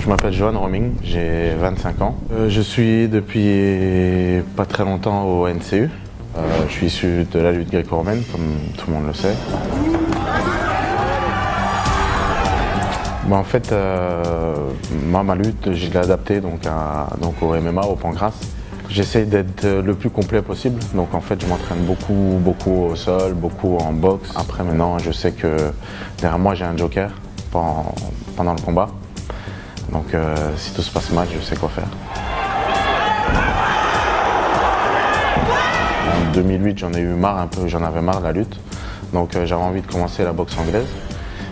Je m'appelle Johan Roming, j'ai 25 ans. Je suis depuis pas très longtemps au NCU. Je suis issu de la lutte gréco-romaine, comme tout le monde le sait. En fait, moi, ma lutte, je l'ai adaptée donc au MMA, au pancrace. J'essaie d'être le plus complet possible. Donc en fait, je m'entraîne beaucoup au sol, beaucoup en boxe. Après, maintenant, je sais que derrière moi, j'ai un joker pendant le combat. Donc si tout se passe mal, je sais quoi faire. En 2008, j'en ai eu marre un peu, j'en avais marre de la lutte. Donc j'avais envie de commencer la boxe anglaise.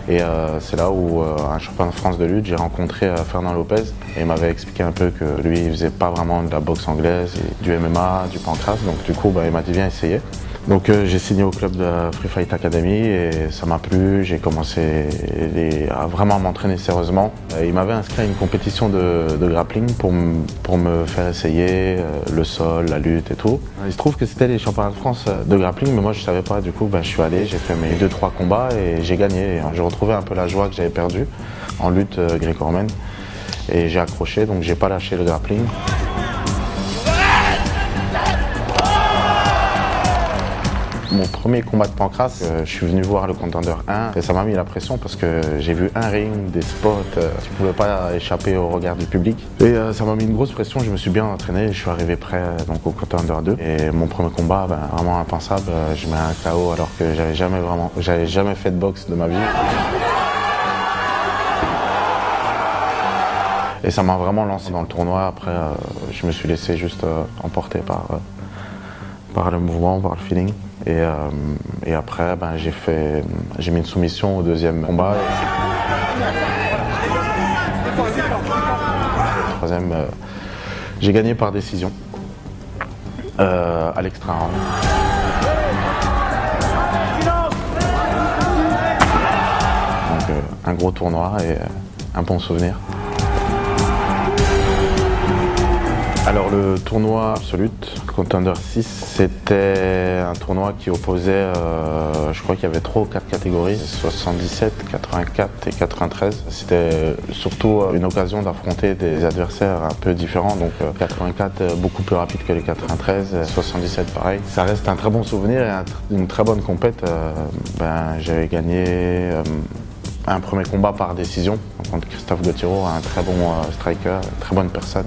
Et c'est là où, un champion de France de lutte, j'ai rencontré Fernand Lopez et il m'avait expliqué un peu que lui, il faisait pas vraiment de la boxe anglaise, et du MMA, du pancrace. Donc du coup, il m'a dit viens essayer. Donc j'ai signé au club de Free Fight Academy et ça m'a plu. J'ai commencé à vraiment m'entraîner sérieusement. Il m'avait inscrit à une compétition de grappling pour me faire essayer le sol, la lutte et tout. Il se trouve que c'était les championnats de France de grappling, mais moi je savais pas. Du coup, je suis allé, j'ai fait mes 2-3 combats et j'ai gagné. J'ai retrouvé un peu la joie que j'avais perdue en lutte gréco-romaine et j'ai accroché, donc j'ai pas lâché le grappling. Mon premier combat de pancrace, je suis venu voir le Contender 1 et ça m'a mis la pression parce que j'ai vu un ring, des spots, je ne pouvais pas échapper au regard du public. Et ça m'a mis une grosse pression, je me suis bien entraîné et je suis arrivé prêt donc, au Contender 2. Et mon premier combat, vraiment impensable, je mets un KO alors que j'avais jamais fait de boxe de ma vie. Et ça m'a vraiment lancé dans le tournoi. Après, je me suis laissé juste emporter par le mouvement, par le feeling. Et après, j'ai mis une soumission au deuxième combat. Le troisième, j'ai gagné par décision à l'extra round. Donc un gros tournoi et un bon souvenir. Alors le tournoi Absolute, Contender 6, c'était un tournoi qui opposait, je crois qu'il y avait 3 ou 4 catégories, 77, 84 et 93. C'était surtout une occasion d'affronter des adversaires un peu différents, donc 84 beaucoup plus rapide que les 93, 77 pareil. Ça reste un très bon souvenir et une très bonne compète. J'avais gagné un premier combat par décision contre Christophe Gauthiero, un très bon striker, une très bonne personne.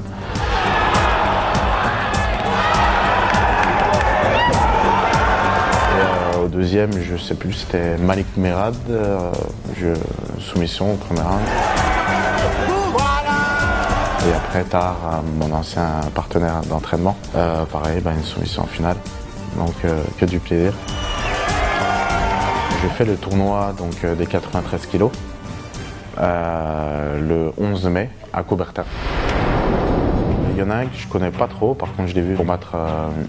Au deuxième, je sais plus, c'était Malik Merad, soumission au premier round. Et après, Tahar, mon ancien partenaire d'entraînement, pareil, une soumission en finale, donc que du plaisir. J'ai fait le tournoi donc, des 93 kilos le 11 mai à Coubertin. Il y en a un que je connais pas trop, par contre je l'ai vu combattre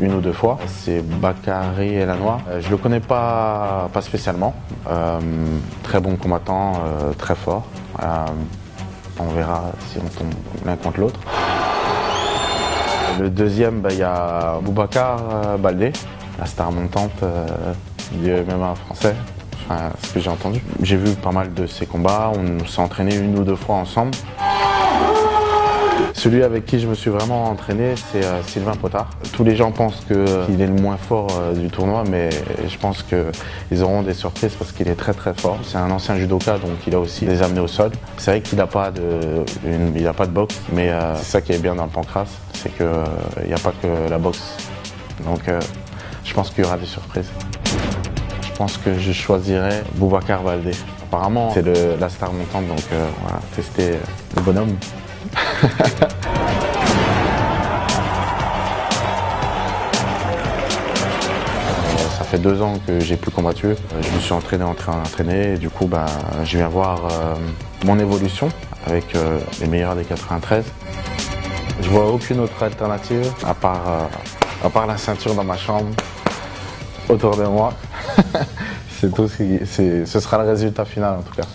une ou deux fois, c'est Bakary Elanois. Je le connais pas spécialement, très bon combattant, très fort. On verra si on tombe l'un contre l'autre. Le deuxième, il y a Boubacar Baldé, la star montante du MMA français, enfin ce que j'ai entendu. J'ai vu pas mal de ses combats, on s'est entraîné une ou deux fois ensemble. Celui avec qui je me suis vraiment entraîné, c'est Sylvain Potard. Tous les gens pensent qu'il est le moins fort du tournoi, mais je pense qu'ils auront des surprises parce qu'il est très très fort. C'est un ancien judoka, donc il a aussi des amenés au sol. C'est vrai qu'il n'a pas de boxe, mais c'est ça qui est bien dans le pancrace, c'est qu'il n'y a pas que la boxe. Donc je pense qu'il y aura des surprises. Je pense que je choisirais Boubacar Baldé. Apparemment, c'est la star montante, donc voilà, tester le bonhomme. Ça fait 2 ans que j'ai plus combattu. Je me suis entraîné et du coup je viens voir mon évolution avec les meilleurs des 93. Je vois aucune autre alternative à part la ceinture dans ma chambre autour de moi. C'est tout, ce sera le résultat final en tout cas.